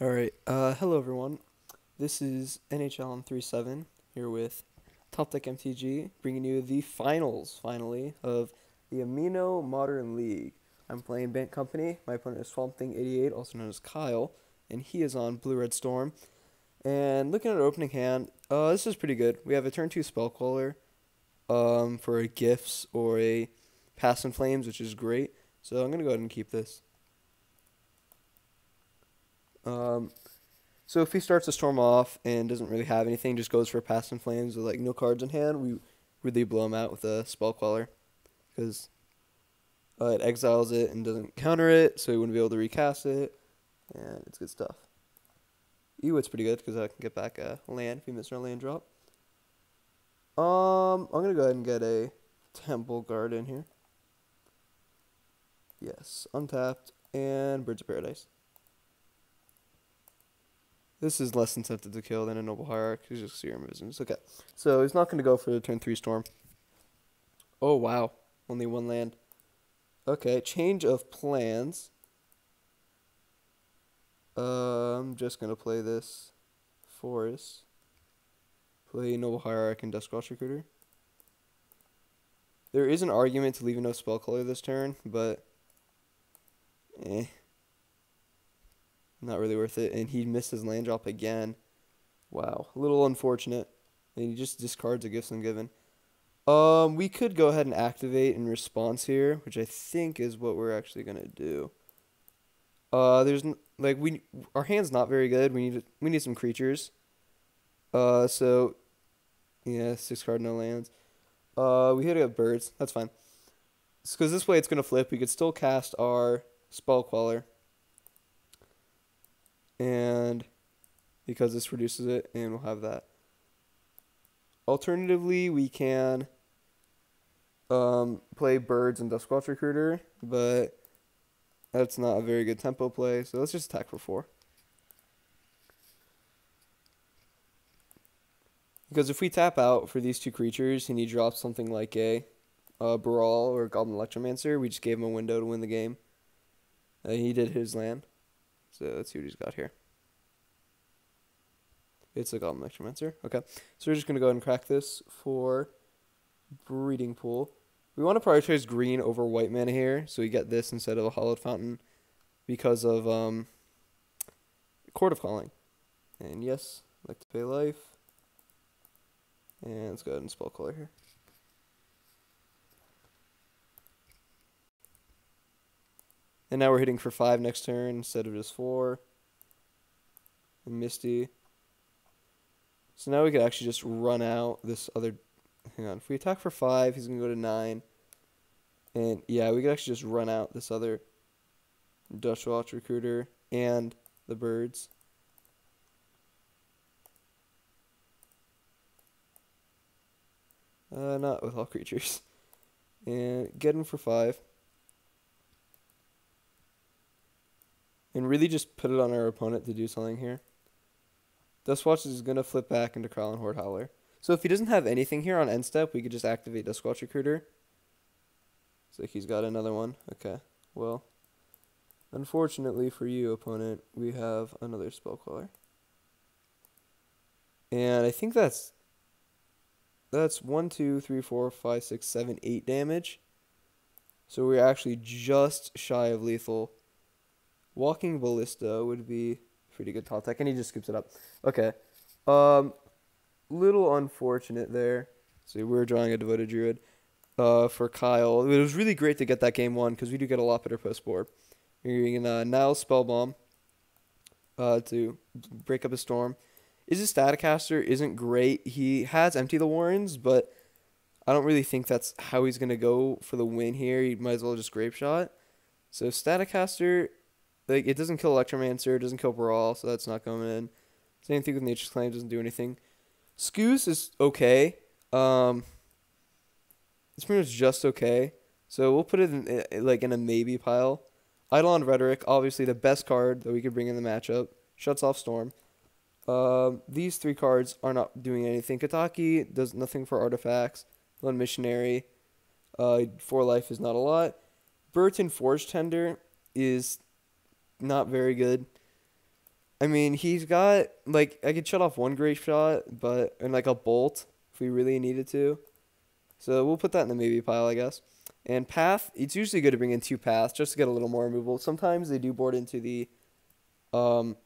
Alright, hello everyone. This is nhallen37 here with Top Deck MTG, bringing you the finals, finally, of the Amino Modern League. I'm playing Bant Company. My opponent is Swamp Thing 88, also known as Kyle, and he is on Blue Red Storm. And looking at our opening hand, this is pretty good. We have a turn 2 Spellcaller for a Gifts or a Pass and Flames, which is great. So I'm going to go ahead and keep this. Um, So if he starts to storm off and doesn't really have anything, just goes for Pass and Flames with like no cards in hand, we really blow him out with a Spell Queller because it exiles it and doesn't counter it, so he wouldn't be able to recast it, and it's good stuff. It's pretty good because I can get back a land if we miss our land drop. I'm gonna go ahead and get a Temple Guard in here. Yes, untapped and Birds of Paradise. This is less incentive to kill than a Noble Hierarch. He's just Serum of Visions. Okay. So he's not going to go for the turn 3 Storm. Oh, wow. Only one land. Okay. Change of plans. I'm just going to play this Forest. Play Noble Hierarch and Duskwatch Recruiter. There is an argument to leaving no spell color this turn, but not really worth it. And he missed his land drop again. Wow. A little unfortunate. And he just discards a Gifts Ungiven. We could go ahead and activate in response here, which I think is what we're actually gonna do. Our hand's not very good. We need some creatures. So yeah, 6 card, no lands. We hit up birds. That's fine. Because this way it's gonna flip. We could still cast our Spell Queller, and because this reduces it, and we'll have that. Alternatively, we can play birds and Duskwatch Recruiter, but that's not a very good tempo play, so let's just attack for 4. Because if we tap out for these 2 creatures and he drops something like a Brawl or a Goblin Electromancer, we just gave him a window to win the game. He did his land, so let's see what he's got here. It's a Goblin Electromancer. Okay, so we're just going to go ahead and crack this for Breeding Pool. We want to prioritize green over white mana here, so we get this instead of a Hallowed Fountain because of Court of Calling. And yes, I'd like to pay life. And let's go ahead and Spell Color here. And now we're hitting for 5 next turn instead of just 4. And Misty. So now we could actually just run out this other. Hang on. If we attack for 5, he's going to go to 9. And yeah, we could actually just run out this other Duskwatch Recruiter and the birds. Not with all creatures. And get him for 5. And really just put it on our opponent to do something here. Duskwatch is going to flip back into Kralin Horde Howler. So if he doesn't have anything here on end step, we could just activate Duskwatch Recruiter. It's like he's got another one. Okay, well, unfortunately for you, opponent, we have another Spell Queller. And I think that's 1, 2, 3, 4, 5, 6, 7, 8 damage. So we're actually just shy of lethal. Walking Ballista would be pretty good top tech, and he just skips it up. Okay. Little unfortunate there. So we're drawing a Devoted Druid for Kyle. It was really great to get that game 1 because we do get a lot better post board. You're getting Nile Spellbomb to break up a storm. Is a Staticaster isn't great. He has Empty the Warrens, but I don't really think that's how he's going to go for the win here. He might as well just Grape Shot. So Staticaster, like, it doesn't kill Electromancer, it doesn't kill Brawl, so that's not coming in. Same thing with Nature's Claim, doesn't do anything. Scoos is okay. It's pretty much just okay. So we'll put it in a maybe pile. Eidolon Rhetoric, obviously the best card that we could bring in the matchup. Shuts off Storm. These 3 cards are not doing anything. Kataki does nothing for artifacts. Lone Missionary. 4 life is not a lot. Burton Forge Tender is not very good. I mean, he's got like I could shut off one great shot, but and like a bolt if we really needed to. So we'll put that in the maybe pile, I guess. And path, it's usually good to bring in two paths just to get a little more removal. Sometimes they do board um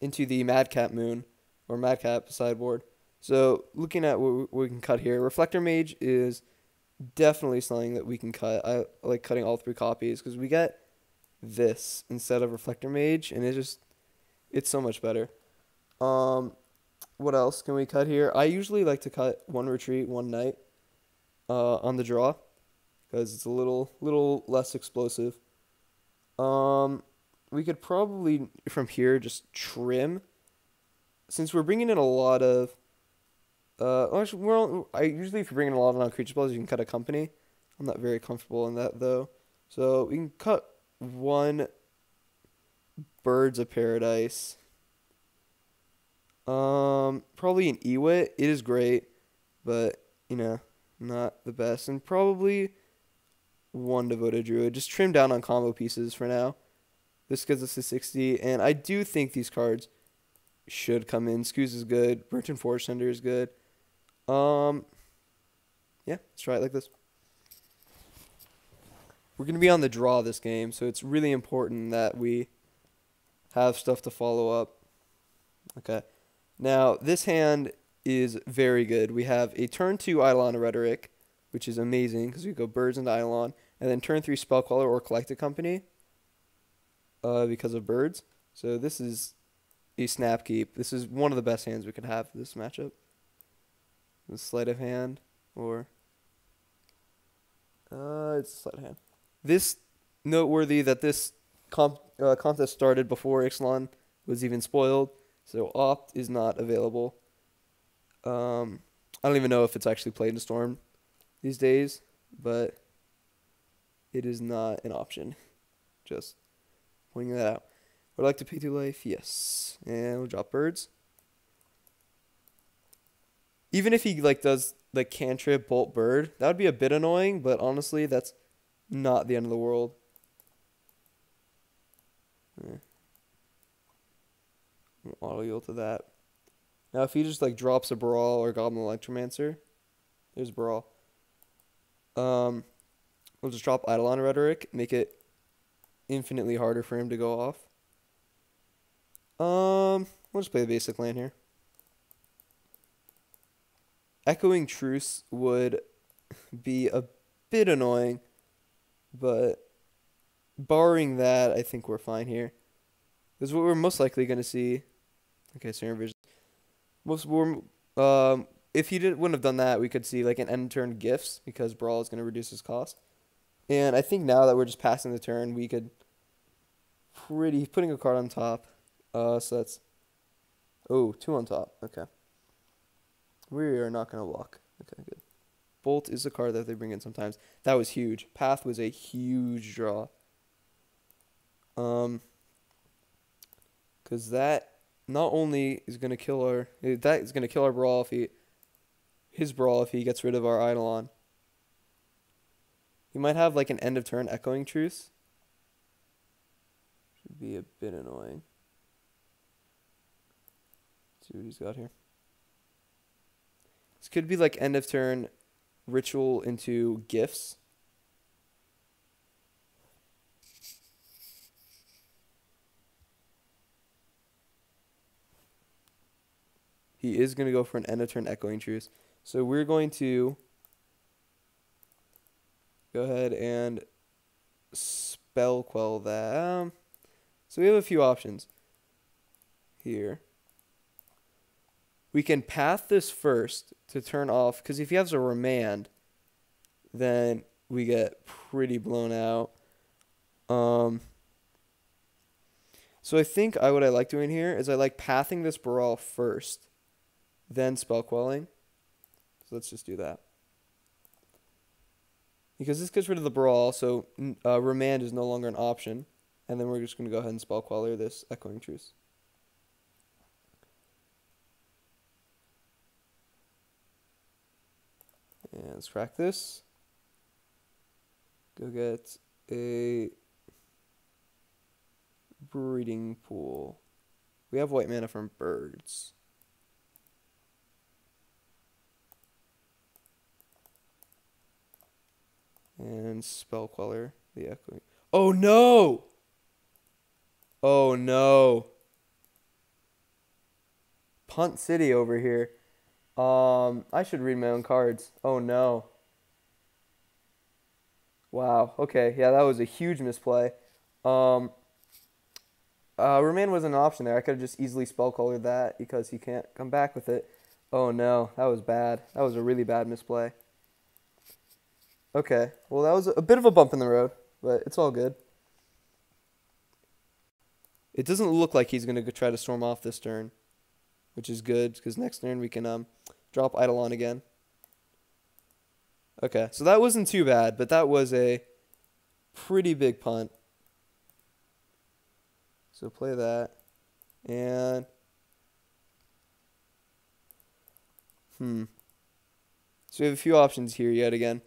into the Madcap Moon or Madcap sideboard. So looking at what we can cut here, Reflector Mage is definitely something that we can cut. I like cutting all three copies because we get this instead of Reflector Mage, and it's so much better. Um, what else can we cut here? I usually like to cut one retreat, one night, on the draw, because it's a little less explosive. Um, we could probably from here just trim, since we're bringing in a lot of. Actually, I usually if you're bringing a lot of non-creature spells, you can cut a company. I'm not very comfortable in that though, so we can cut one Birds of Paradise. Probably an Ewit. It is great, but not the best. And probably one Devoted Druid. Just trim down on combo pieces for now. This gets us to 60, and I do think these cards should come in. Scooz is good. Burnt and Forge Sender is good. Yeah, let's try it like this. We're gonna be on the draw this game, so it's really important that we have stuff to follow up. Okay. Now, this hand is very good. We have a turn 2 Eidolon Rhetoric, which is amazing because we go Birds into Eidolon, and then turn 3 Spellcaller or Collected Company because of Birds. So this is a snap keep. This is one of the best hands we could have for this matchup. The sleight of hand, or it's a sleight of hand. This noteworthy that this contest started before Ixalan was even spoiled. So Opt is not available. I don't even know if it's actually played in Storm these days, but it is not an option. Just pointing that out. Would I like to pay 2 life? Yes. And we'll drop Birds. Even if he like does like cantrip Bolt Bird, that would be a bit annoying, but honestly that's not the end of the world. Auto yield to that. Now if he just like drops a Brawl or Goblin Electromancer, there's Brawl. We'll just drop Eidolon Rhetoric, make it infinitely harder for him to go off. We'll just play the basic land here. Echoing Truce would be a bit annoying, but barring that, I think we're fine here. This is what we're most likely going to see. Okay, Serum Vision. If he wouldn't have done that, we could see like an end turn Gifts because Brawl is going to reduce his cost. And I think now that we're just passing the turn, we could putting a card on top. So that's 2 on top. Okay. We are not going to walk. Okay, good. Bolt is a card that they bring in sometimes. That was huge. Path was a huge draw. Because that not only is going to kill our Brawl his Brawl if he gets rid of our Eidolon. He might have like an end of turn Echoing Truce. Should be a bit annoying. Let's see what he's got here. This could be like end of turn Ritual into Gifts. He is going to go for an end of turn Echoing Truce. So we're going to go ahead and Spell Quell that. So we have a few options here. We can path this first to turn off, because if he has a Remand, then we get pretty blown out. So I think what I like doing here is I like pathing this Brawl first, then Spell Quelling. So let's just do that. Because this gets rid of the Brawl, so Remand is no longer an option. And then we're just going to go ahead and Spell Queller this Echoing Truce. And let's crack this. Go get a Breeding Pool. We have white mana from birds. And Spell Queller, the echoing. Oh no! Oh no! Punt City over here. I should read my own cards. Oh no. Wow. Okay. Yeah, that was a huge misplay. Um, Remand wasn't an option there. I could have just easily spell colored that because he can't come back with it. Oh no, that was bad. That was a really bad misplay. Okay. Well, that was a bit of a bump in the road, but it's all good. It doesn't look like he's gonna try to storm off this turn, which is good because next turn we can drop Eidolon again. Okay, so that wasn't too bad, but that was a pretty big punt. So play that. And so we have a few options here yet again.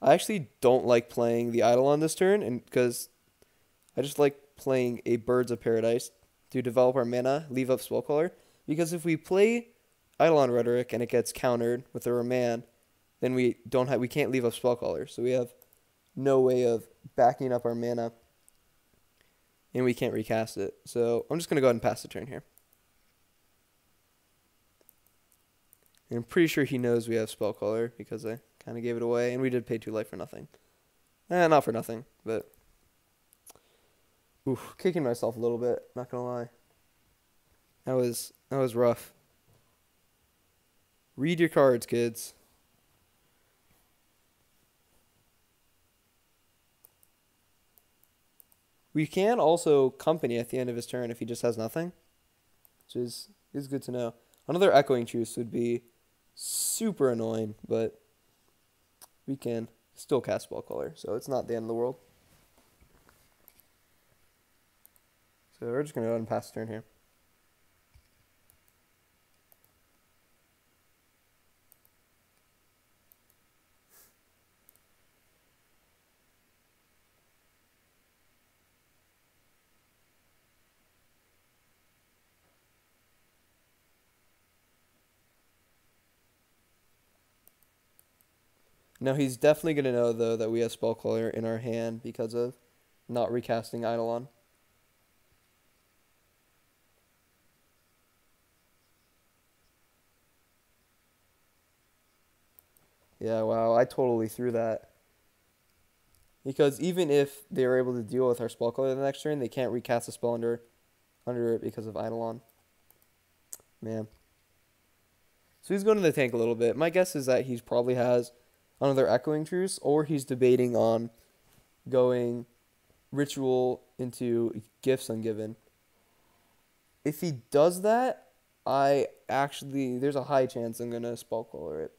I actually don't like playing the Eidolon this turn, and because I just like playing a Birds of Paradise to develop our mana, leave up Spellcaller. Because if we play Eidolon Rhetoric and it gets countered with a Remand, then we can't leave up Spellcaller. So we have no way of backing up our mana, and we can't recast it. So I'm just gonna go ahead and pass the turn here. And I'm pretty sure he knows we have Spellcaller because I kind of gave it away, and we did pay 2 life for nothing. Not for nothing, but oof, kicking myself a little bit. Not gonna lie. That was rough. Read your cards, kids. We can also company at the end of his turn if he just has nothing, which is good to know. Another Echoing Truce would be super annoying, but we can still cast Spellcaller, so it's not the end of the world. So we're just going to go ahead and pass the turn here. Now he's definitely going to know, though, that we have Spellcaller in our hand because of not recasting Eidolon. Yeah, wow, I totally threw that. Because even if they were able to deal with our Spellcaller the next turn, they can't recast a spell under it because of Eidolon. Man. So he's going to the tank a little bit. My guess is that he probably has another Echoing Truce, or he's debating on going Ritual into Gifts Ungiven. If he does that, there's a high chance I'm going to Spellcaller it.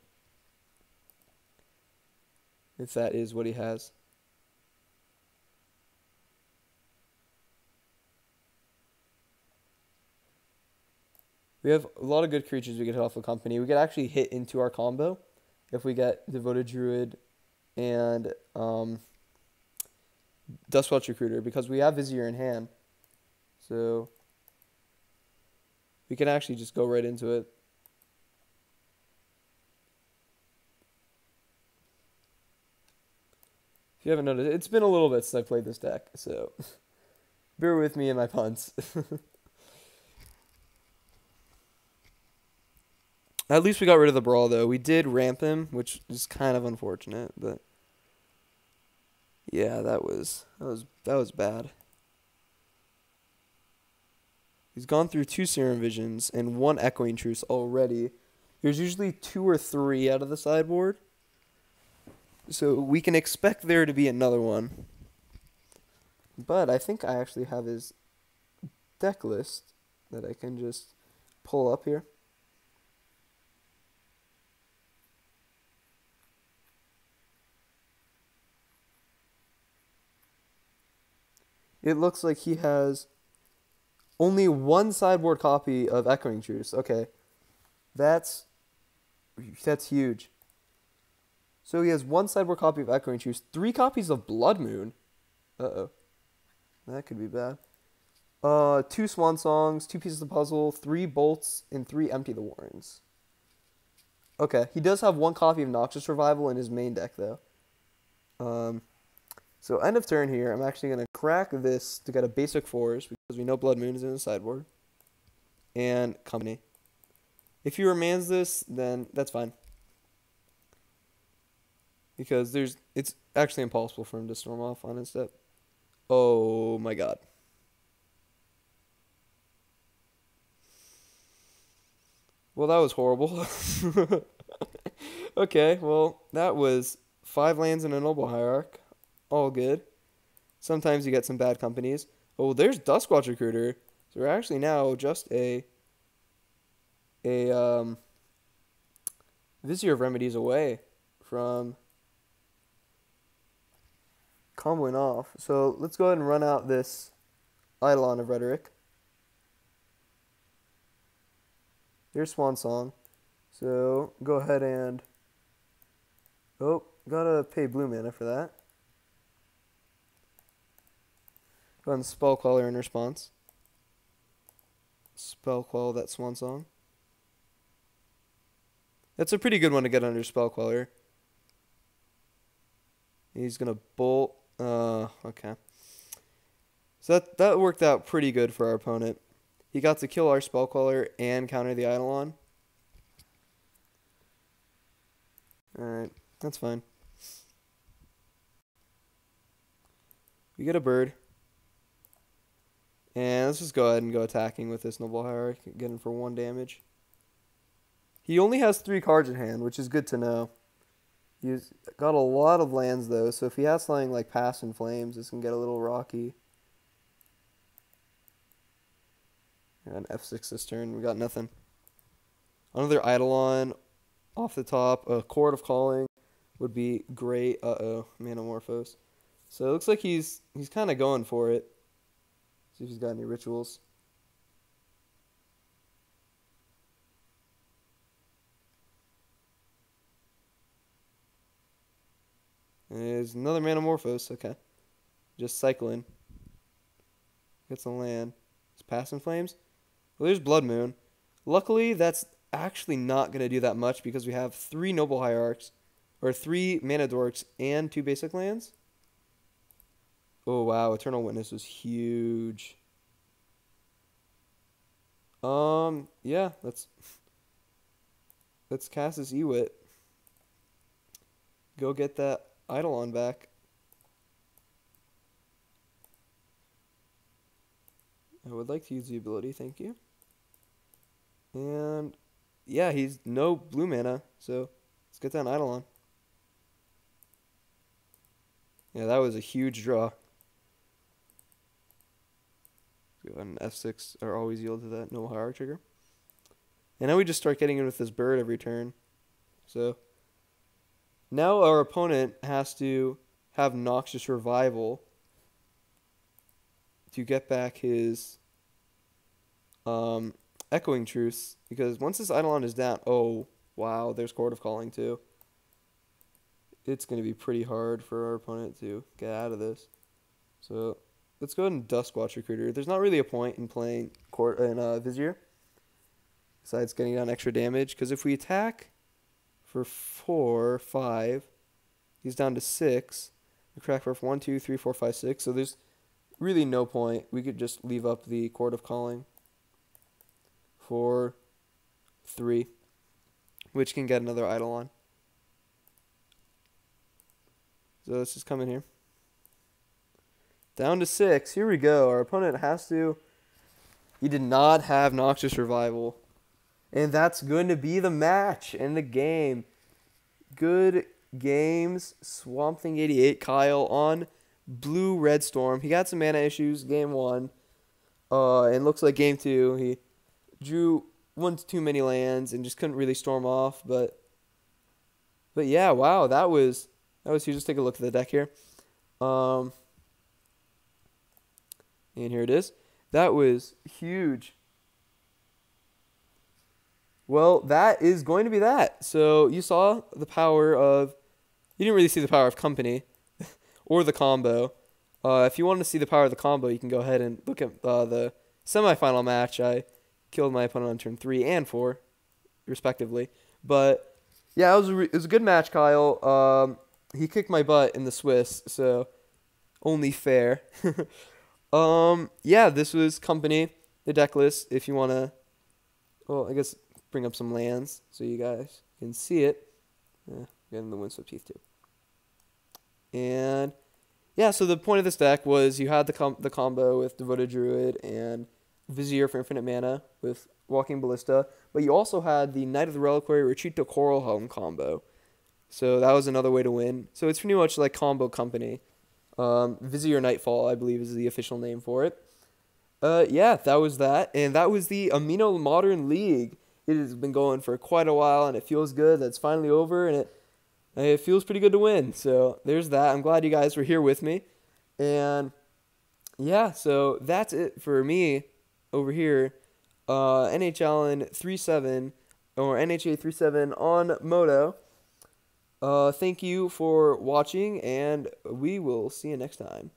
If that is what he has. We have a lot of good creatures we could hit off the company. We could actually hit into our combo if we get Devoted Druid and Duskwatch Recruiter, because we have Vizier in hand. So we can actually just go right into it. If you haven't noticed, it's been a little bit since I played this deck, so bear with me and my punts. At least we got rid of the Brawl, though. We did ramp him, which is kind of unfortunate, but yeah, that was bad. He's gone through 2 Serum Visions and 1 Echoing Truce already. There's usually 2 or 3 out of the sideboard, so we can expect there to be another one. But I think I actually have his deck list that I can just pull up here. It looks like he has only 1 sideboard copy of Echoing Truce. Okay, that's huge. So he has 1 sideboard copy of Echoing Truce, 3 copies of Blood Moon. Uh-oh. That could be bad. Two swan songs, two pieces of puzzle, three bolts, and three empty the warrens. Okay, he does have one copy of Noxious Revival in his main deck though. So end of turn here, I'm actually gonna crack this to get a basic fours because we know Blood Moon is in the sideboard. And Company. If he remands this, then that's fine. Because it's actually impossible for him to storm off on his step. Oh my god. Well, that was horrible. Okay, well, that was 5 lands and a Noble Hierarch. All good. Sometimes you get some bad companies. Oh, there's Duskwatch Recruiter. So we're actually now just a Vizier of Remedies away from comboing off. So let's go ahead and run out this Eidolon of Rhetoric. Here's Swan Song. So go ahead and... Oh, gotta pay blue mana for that. Go ahead and Spell Queller in response. Spell Quell that Swan Song. That's a pretty good one to get under Spell Queller. He's gonna bolt. Okay. So that worked out pretty good for our opponent. He got to kill our Spell Queller and counter the Eidolon. Alright, that's fine. We get a bird. And let's just go ahead and go attacking with this Noble Hierarch. Get him for 1 damage. He only has 3 cards in hand, which is good to know. He's got a lot of lands, though, so if he has something like Pass in Flames, this can get a little rocky. And F6 this turn. We got nothing. Another Eidolon off the top. A Chord of Calling would be great. Uh-oh. Manamorphose. So it looks like he's kind of going for it. See if he's got any rituals. There's another Manamorphose. Okay. Just cycling. Gets a land. It's Pass in Flames. Well, there's Blood Moon. Luckily, that's actually not going to do that much because we have 3 Noble Hierarchs, or 3 Mana Dorks, and 2 basic lands. Oh, wow. Eternal Witness was huge. Yeah, let's cast this Ewit. Go get that Eidolon back. I would like to use the ability, thank you. And yeah, he's no blue mana, so let's get that Eidolon. Yeah, that was a huge draw. Go ahead and F6 are always yield to that Noble Hierarch trigger. And now we just start getting in with this bird every turn. So now our opponent has to have Noxious Revival to get back his Echoing Truce, because once this Eidolon is down, oh wow, there's Chord of Calling too. It's going to be pretty hard for our opponent to get out of this. So let's go ahead and Duskwatch Recruiter. There's not really a point in playing Vizier, besides getting down extra damage, because if we attack for 4, 5, he's down to 6. We crack for 1, 2, 3, 4, 5, 6. So there's really no point. We could just leave up the Chord of Calling for 3, which can get another Eidolon. So let's just come in here. Down to 6. Here we go. Our opponent has to... He did not have Noxious Revival. And that's going to be the match and the game. Good games. Swamp Thing 88, Kyle on Blue Red Storm. He got some mana issues game 1. And looks like game 2, he drew 1 to too many lands and just couldn't really storm off. But yeah, wow, that was huge. Just take a look at the deck here. And here it is. That was huge. Well, that is going to be that. So you saw the power of... You didn't really see the power of Company or the combo. If you want to see the power of the combo, you can go ahead and look at the semifinal match. I killed my opponent on turn 3 and 4, respectively. But yeah, it was a good match, Kyle. He kicked my butt in the Swiss, so only fair. Yeah, this was Company, the deck list. If you want to, well, I guess bring up some lands so you guys can see it. Getting the Windswept Heath too. And yeah, so the point of this deck was you had the combo with Devoted Druid and Vizier for infinite mana with Walking Ballista, but you also had the Knight of the Reliquary Retreat to Coral Helm combo. So that was another way to win. So it's pretty much like combo Company. Vizier Nightfall, I believe, is the official name for it. Yeah, that was that. And that was the Amino Modern League. It has been going for quite a while, and it feels good that it's finally over, and it feels pretty good to win. So there's that. I'm glad you guys were here with me. And yeah, so that's it for me over here. nhallen37 or NHA37 on Moto. Thank you for watching, and we will see you next time.